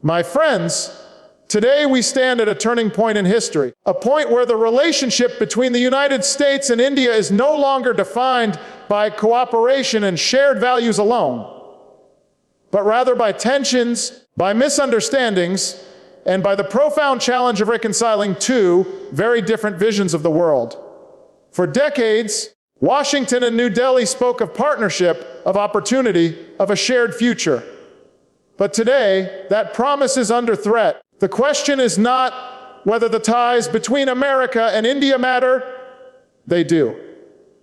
My friends, today we stand at a turning point in history, a point where the relationship between the United States and India is no longer defined by cooperation and shared values alone, but rather by tensions, by misunderstandings, and by the profound challenge of reconciling two very different visions of the world. For decades, Washington and New Delhi spoke of partnership, of opportunity, of a shared future. But today, that promise is under threat. The question is not whether the ties between America and India matter. They do.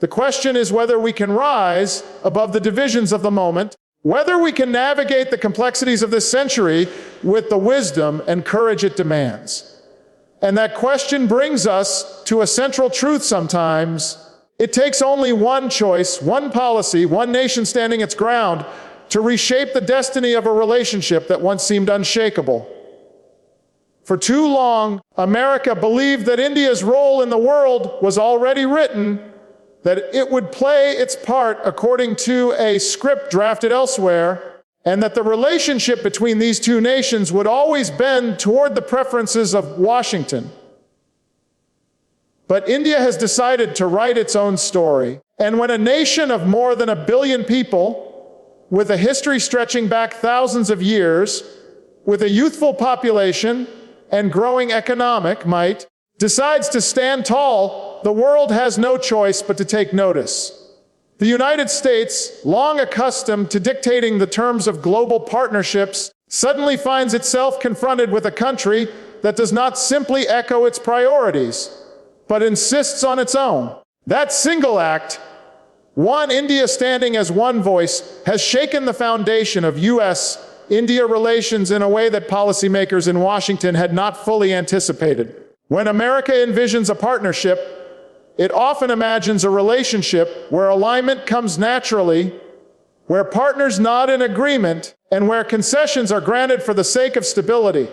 The question is whether we can rise above the divisions of the moment, whether we can navigate the complexities of this century with the wisdom and courage it demands. And that question brings us to a central truth sometimes. It takes only one choice, one policy, one nation standing its ground to reshape the destiny of a relationship that once seemed unshakable. For too long, America believed that India's role in the world was already written, that it would play its part according to a script drafted elsewhere, and that the relationship between these two nations would always bend toward the preferences of Washington. But India has decided to write its own story, and when a nation of more than 1 billion people, with a history stretching back thousands of years, with a youthful population and growing economic might, decides to stand tall, the world has no choice but to take notice. The United States, long accustomed to dictating the terms of global partnerships, suddenly finds itself confronted with a country that does not simply echo its priorities, but insists on its own. That single act, one India standing as one voice, has shaken the foundation of U.S.-India relations in a way that policymakers in Washington had not fully anticipated. When America envisions a partnership, it often imagines a relationship where alignment comes naturally, where partners nod in agreement, and where concessions are granted for the sake of stability.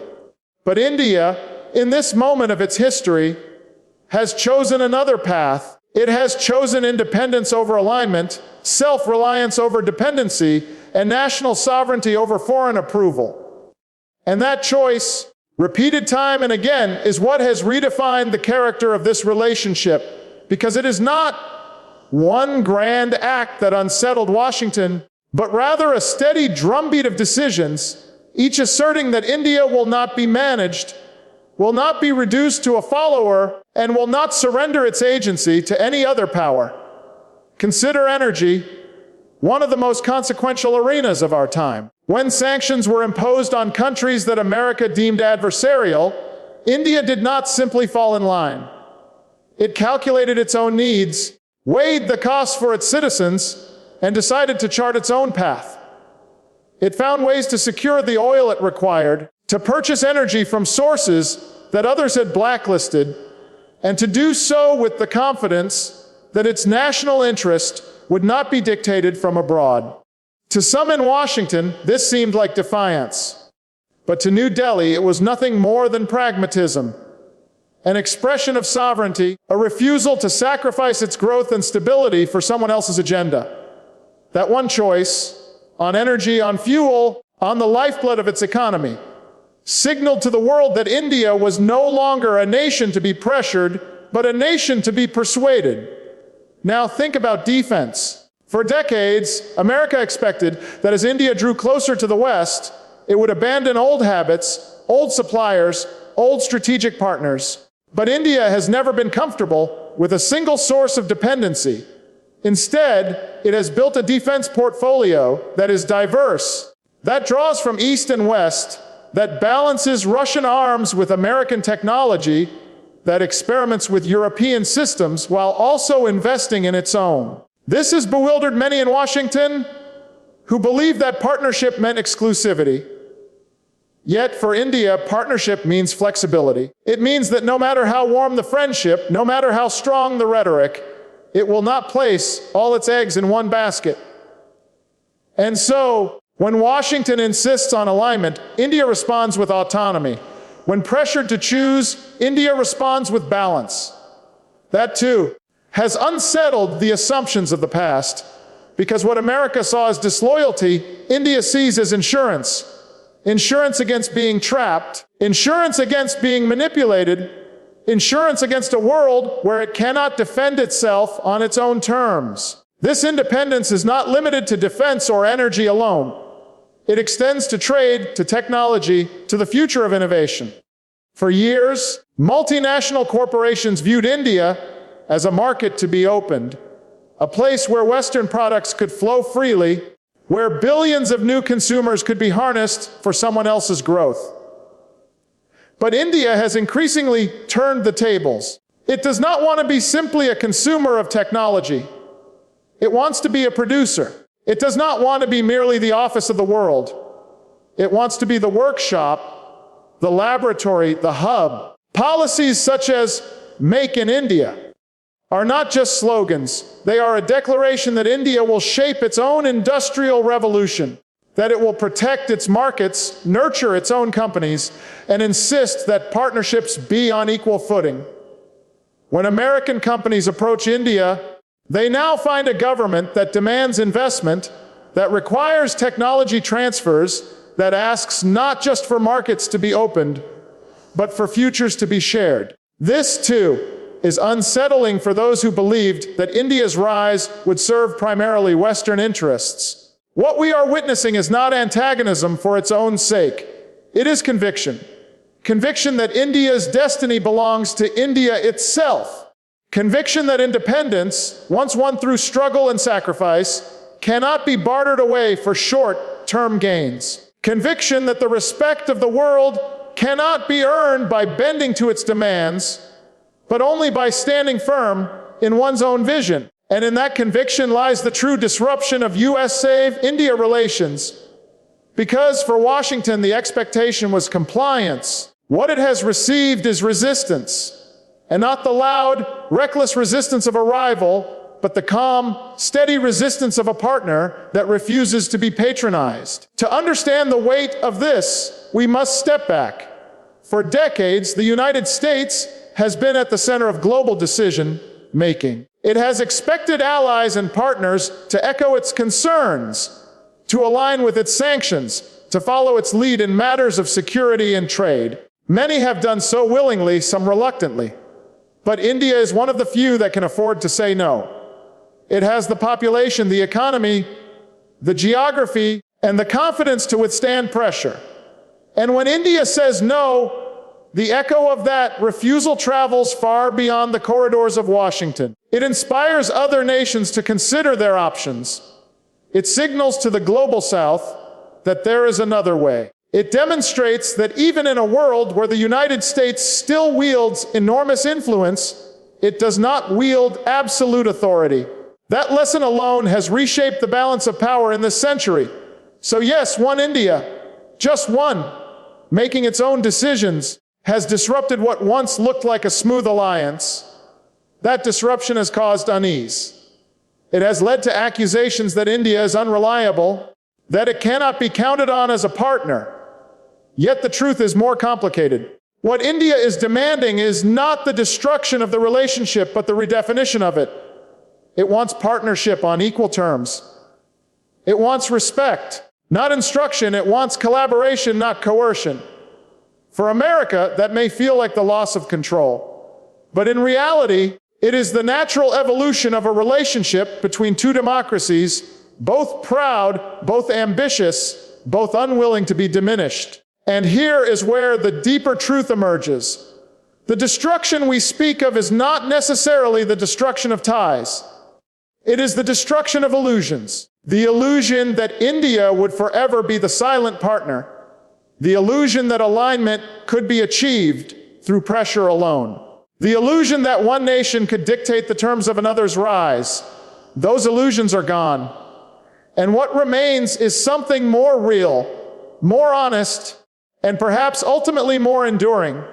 But India, in this moment of its history, has chosen another path. It has chosen independence over alignment, self-reliance over dependency, and national sovereignty over foreign approval. And that choice, repeated time and again, is what has redefined the character of this relationship, because it is not one grand act that unsettled Washington, but rather a steady drumbeat of decisions, each asserting that India will not be managed, will not be reduced to a follower, and will not surrender its agency to any other power. Consider energy, one of the most consequential arenas of our time. When sanctions were imposed on countries that America deemed adversarial, India did not simply fall in line. It calculated its own needs, weighed the costs for its citizens, and decided to chart its own path. It found ways to secure the oil it required, to purchase energy from sources that others had blacklisted, and to do so with the confidence that its national interest would not be dictated from abroad. To some in Washington, this seemed like defiance. But to New Delhi, it was nothing more than pragmatism, an expression of sovereignty, a refusal to sacrifice its growth and stability for someone else's agenda. That one choice, on energy, on fuel, on the lifeblood of its economy, signaled to the world that India was no longer a nation to be pressured, but a nation to be persuaded. Now think about defense. For decades, America expected that as India drew closer to the West, it would abandon old habits, old suppliers, old strategic partners. But India has never been comfortable with a single source of dependency. Instead, it has built a defense portfolio that is diverse, that draws from East and West, that balances Russian arms with American technology, that experiments with European systems while also investing in its own. This has bewildered many in Washington who believe that partnership meant exclusivity. Yet for India, partnership means flexibility. It means that no matter how warm the friendship, no matter how strong the rhetoric, it will not place all its eggs in one basket. And so, when Washington insists on alignment, India responds with autonomy. When pressured to choose, India responds with balance. That, too, has unsettled the assumptions of the past, because what America saw as disloyalty, India sees as insurance. insurance against being trapped, insurance against being manipulated, insurance against a world where it cannot defend itself on its own terms. This independence is not limited to defense or energy alone. It extends to trade, to technology, to the future of innovation. For years, multinational corporations viewed India as a market to be opened, a place where Western products could flow freely, where billions of new consumers could be harnessed for someone else's growth. But India has increasingly turned the tables. It does not want to be simply a consumer of technology. It wants to be a producer. It does not want to be merely the office of the world. It wants to be the workshop, the laboratory, the hub. Policies such as Make in India are not just slogans. They are a declaration that India will shape its own industrial revolution, that it will protect its markets, nurture its own companies, and insist that partnerships be on equal footing. When American companies approach India, they now find a government that demands investment, that requires technology transfers, that asks not just for markets to be opened, but for futures to be shared. This, too, is unsettling for those who believed that India's rise would serve primarily Western interests. What we are witnessing is not antagonism for its own sake. It is conviction. Conviction that India's destiny belongs to India itself. Conviction that independence, once won through struggle and sacrifice, cannot be bartered away for short-term gains. Conviction that the respect of the world cannot be earned by bending to its demands, but only by standing firm in one's own vision. And in that conviction lies the true disruption of US-India relations. Because for Washington, the expectation was compliance. What it has received is resistance, and not the loud, reckless resistance of a rival, but the calm, steady resistance of a partner that refuses to be patronized. To understand the weight of this, we must step back. For decades, the United States has been at the center of global decision-making. It has expected allies and partners to echo its concerns, to align with its sanctions, to follow its lead in matters of security and trade. Many have done so willingly, some reluctantly. But India is one of the few that can afford to say no. It has the population, the economy, the geography, and the confidence to withstand pressure. And when India says no, the echo of that refusal travels far beyond the corridors of Washington. It inspires other nations to consider their options. It signals to the global South that there is another way. It demonstrates that even in a world where the United States still wields enormous influence, it does not wield absolute authority. That lesson alone has reshaped the balance of power in this century. So yes, one India, just one, making its own decisions, has disrupted what once looked like a smooth alliance. That disruption has caused unease. It has led to accusations that India is unreliable, that it cannot be counted on as a partner. Yet the truth is more complicated. What India is demanding is not the destruction of the relationship, but the redefinition of it. It wants partnership on equal terms. It wants respect, not instruction. It wants collaboration, not coercion. For America, that may feel like the loss of control. But in reality, it is the natural evolution of a relationship between two democracies, both proud, both ambitious, both unwilling to be diminished. And here is where the deeper truth emerges. The destruction we speak of is not necessarily the destruction of ties. It is the destruction of illusions. The illusion that India would forever be the silent partner. The illusion that alignment could be achieved through pressure alone. The illusion that one nation could dictate the terms of another's rise. Those illusions are gone. And what remains is something more real, more honest, and perhaps ultimately more enduring.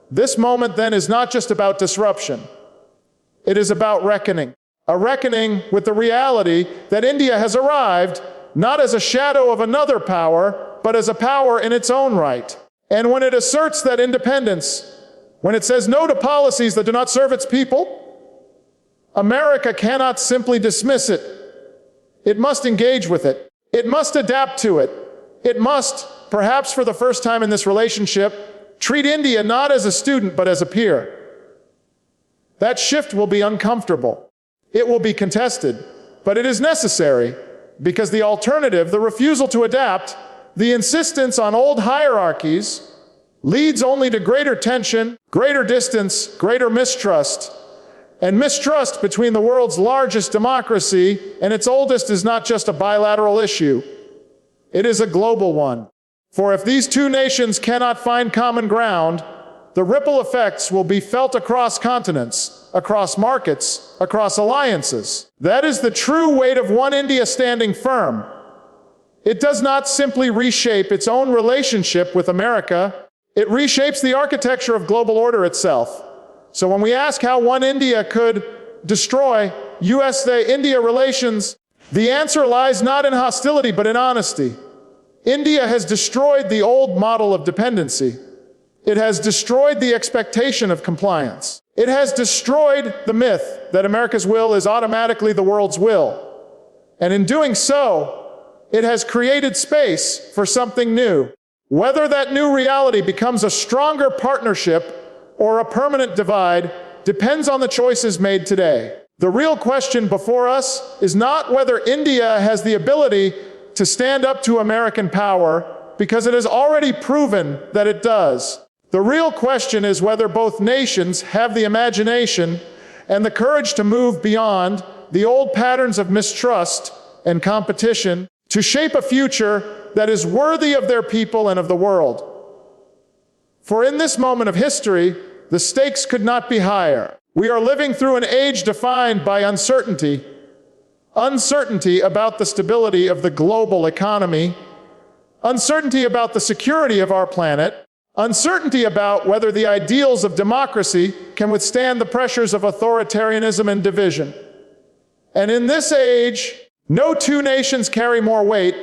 This moment then is not just about disruption. It is about reckoning. A reckoning with the reality that India has arrived not as a shadow of another power, but as a power in its own right. And when it asserts that independence, when it says no to policies that do not serve its people, America cannot simply dismiss it. It must engage with it. It must adapt to it. It must, perhaps for the first time in this relationship, treat India not as a student but as a peer. That shift will be uncomfortable. It will be contested, but it is necessary because the alternative, the refusal to adapt, the insistence on old hierarchies, leads only to greater tension, greater distance, greater mistrust. And mistrust between the world's largest democracy and its oldest is not just a bilateral issue. It is a global one. For if these two nations cannot find common ground, the ripple effects will be felt across continents, across markets, across alliances. That is the true weight of one India standing firm. It does not simply reshape its own relationship with America, it reshapes the architecture of global order itself. So when we ask how one India could destroy US-India relations, the answer lies not in hostility but in honesty. India has destroyed the old model of dependency. It has destroyed the expectation of compliance. It has destroyed the myth that America's will is automatically the world's will. And in doing so, it has created space for something new. Whether that new reality becomes a stronger partnership or a permanent divide depends on the choices made today. The real question before us is not whether India has the ability to stand up to American power, because it has already proven that it does. The real question is whether both nations have the imagination and the courage to move beyond the old patterns of mistrust and competition to shape a future that is worthy of their people and of the world. For in this moment of history, the stakes could not be higher. We are living through an age defined by uncertainty. Uncertainty about the stability of the global economy, uncertainty about the security of our planet, uncertainty about whether the ideals of democracy can withstand the pressures of authoritarianism and division. And in this age, no two nations carry more weight,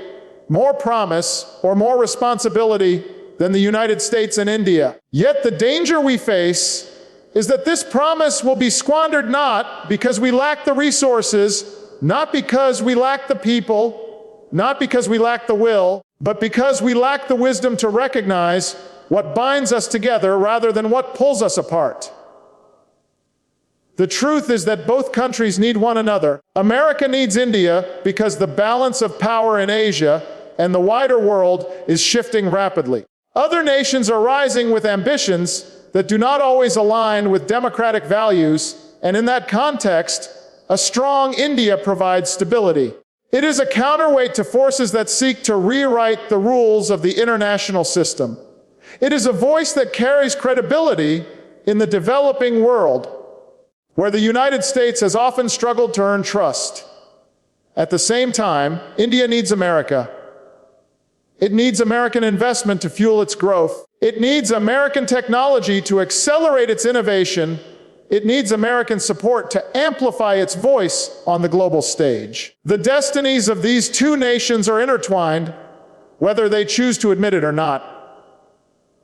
more promise, or more responsibility than the United States and India. Yet the danger we face is that this promise will be squandered not because we lack the resources, not because we lack the people, not because we lack the will, but because we lack the wisdom to recognize what binds us together rather than what pulls us apart. The truth is that both countries need one another. America needs India because the balance of power in Asia and the wider world is shifting rapidly. Other nations are rising with ambitions that do not always align with democratic values, and in that context, a strong India provides stability. It is a counterweight to forces that seek to rewrite the rules of the international system. It is a voice that carries credibility in the developing world, where the United States has often struggled to earn trust. At the same time, India needs America. It needs American investment to fuel its growth. It needs American technology to accelerate its innovation. It needs American support to amplify its voice on the global stage. The destinies of these two nations are intertwined, whether they choose to admit it or not.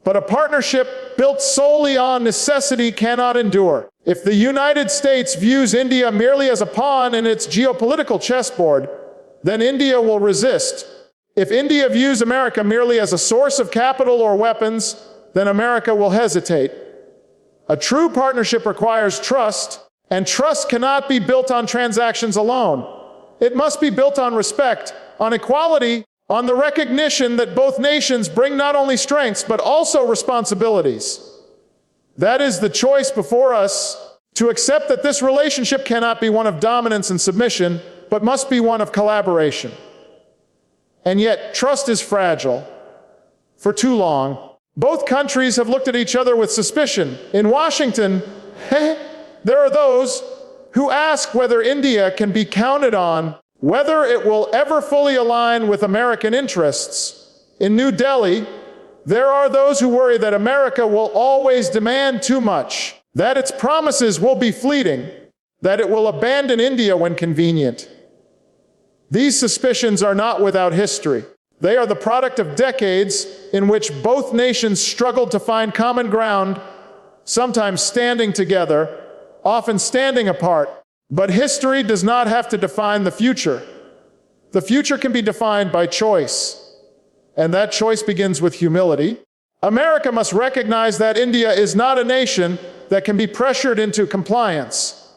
But a partnership built solely on necessity cannot endure. If the United States views India merely as a pawn in its geopolitical chessboard, then India will resist. If India views America merely as a source of capital or weapons, then America will hesitate. A true partnership requires trust, and trust cannot be built on transactions alone. It must be built on respect, on equality, on the recognition that both nations bring not only strengths but also responsibilities. That is the choice before us, to accept that this relationship cannot be one of dominance and submission, but must be one of collaboration. And yet, trust is fragile. For too long, both countries have looked at each other with suspicion. In Washington, there are those who ask whether India can be counted on, whether it will ever fully align with American interests. In New Delhi, there are those who worry that America will always demand too much, that its promises will be fleeting, that it will abandon India when convenient. These suspicions are not without history. They are the product of decades in which both nations struggled to find common ground, sometimes standing together, often standing apart. But history does not have to define the future. The future can be defined by choice. And that choice begins with humility. America must recognize that India is not a nation that can be pressured into compliance.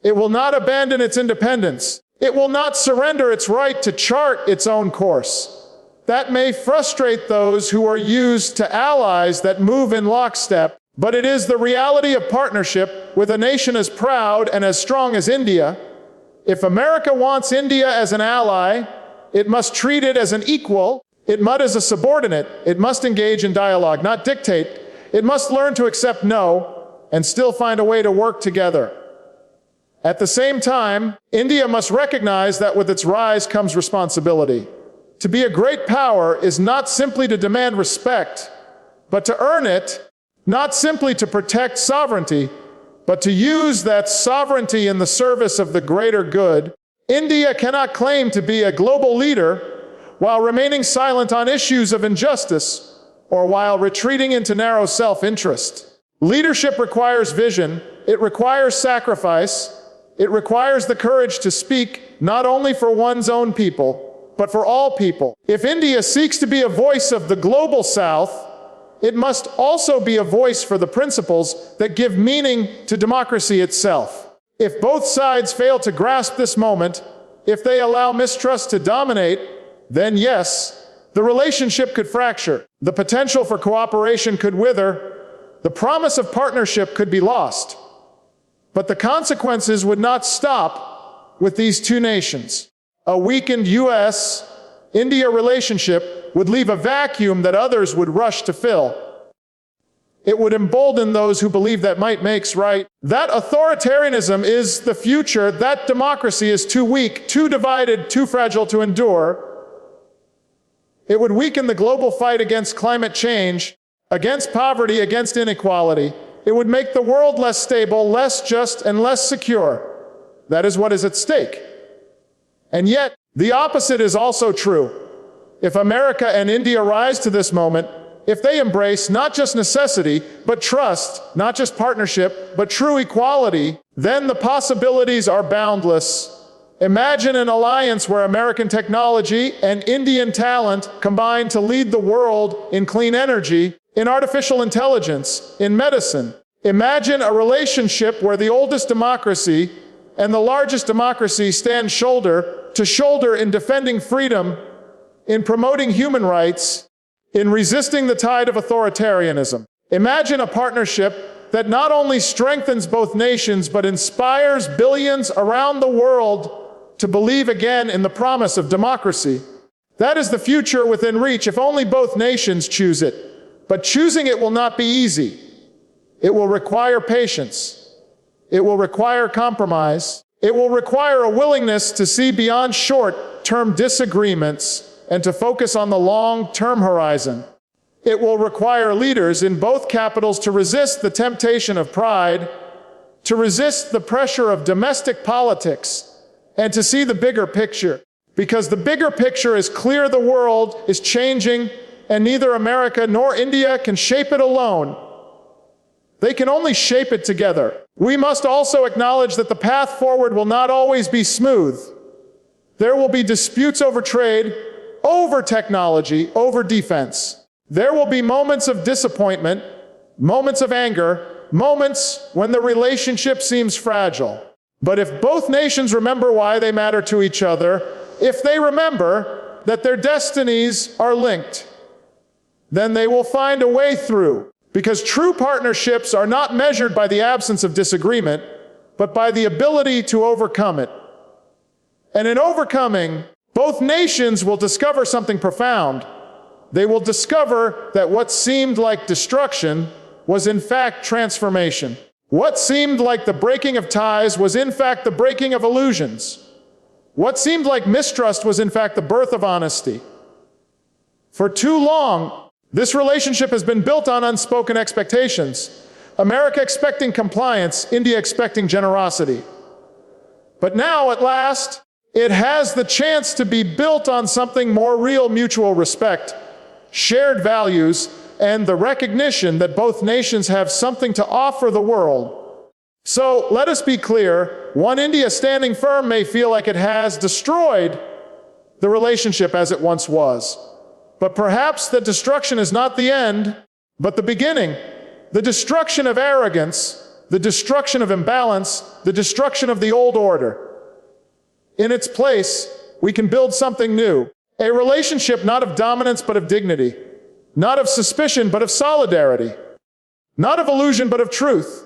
It will not abandon its independence. It will not surrender its right to chart its own course. That may frustrate those who are used to allies that move in lockstep, but it is the reality of partnership with a nation as proud and as strong as India. If America wants India as an ally, it must treat it as an equal. It must as a subordinate. It must engage in dialogue, not dictate. It must learn to accept no and still find a way to work together. At the same time, India must recognize that with its rise comes responsibility. To be a great power is not simply to demand respect, but to earn it, not simply to protect sovereignty, but to use that sovereignty in the service of the greater good. India cannot claim to be a global leader while remaining silent on issues of injustice or while retreating into narrow self-interest. Leadership requires vision, it requires sacrifice, it requires the courage to speak not only for one's own people, but for all people. If India seeks to be a voice of the global South, it must also be a voice for the principles that give meaning to democracy itself. If both sides fail to grasp this moment, if they allow mistrust to dominate, then yes, the relationship could fracture. The potential for cooperation could wither. The promise of partnership could be lost. But the consequences would not stop with these two nations. A weakened U.S.-India relationship would leave a vacuum that others would rush to fill. It would embolden those who believe that might makes right. That authoritarianism is the future. That democracy is too weak, too divided, too fragile to endure. It would weaken the global fight against climate change, against poverty, against inequality. It would make the world less stable, less just, and less secure. That is what is at stake. And yet, the opposite is also true. If America and India rise to this moment, if they embrace not just necessity, but trust, not just partnership, but true equality, then the possibilities are boundless. Imagine an alliance where American technology and Indian talent combine to lead the world in clean energy, in artificial intelligence, in medicine. Imagine a relationship where the oldest democracy and the largest democracy stand shoulder to shoulder in defending freedom, in promoting human rights, in resisting the tide of authoritarianism. Imagine a partnership that not only strengthens both nations, but inspires billions around the world to believe again in the promise of democracy. That is the future within reach if only both nations choose it. But choosing it will not be easy. It will require patience. It will require compromise. It will require a willingness to see beyond short-term disagreements and to focus on the long-term horizon. It will require leaders in both capitals to resist the temptation of pride, to resist the pressure of domestic politics, and to see the bigger picture. Because the bigger picture is clear: the world is changing, and neither America nor India can shape it alone. They can only shape it together. We must also acknowledge that the path forward will not always be smooth. There will be disputes over trade, over technology, over defense. There will be moments of disappointment, moments of anger, moments when the relationship seems fragile. But if both nations remember why they matter to each other, if they remember that their destinies are linked, then they will find a way through. Because true partnerships are not measured by the absence of disagreement, but by the ability to overcome it. And in overcoming, both nations will discover something profound. They will discover that what seemed like destruction was in fact transformation. What seemed like the breaking of ties was in fact the breaking of illusions. What seemed like mistrust was in fact the birth of honesty. For too long, this relationship has been built on unspoken expectations. America expecting compliance, India expecting generosity. But now, at last, it has the chance to be built on something more real: mutual respect, shared values, and the recognition that both nations have something to offer the world. So, let us be clear: one India standing firm may feel like it has destroyed the relationship as it once was. But perhaps that destruction is not the end, but the beginning. The destruction of arrogance, the destruction of imbalance, the destruction of the old order. In its place, we can build something new. A relationship not of dominance but of dignity. Not of suspicion but of solidarity. Not of illusion but of truth.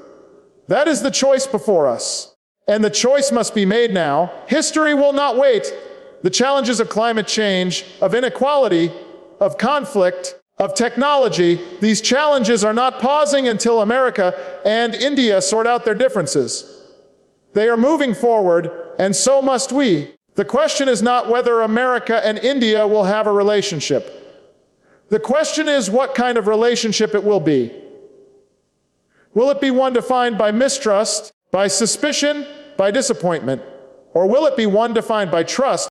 That is the choice before us. And the choice must be made now. History will not wait. The challenges of climate change, of inequality, of conflict, of technology, these challenges are not pausing until America and India sort out their differences. They are moving forward, and so must we. The question is not whether America and India will have a relationship. The question is what kind of relationship it will be. Will it be one defined by mistrust, by suspicion, by disappointment? Or will it be one defined by trust,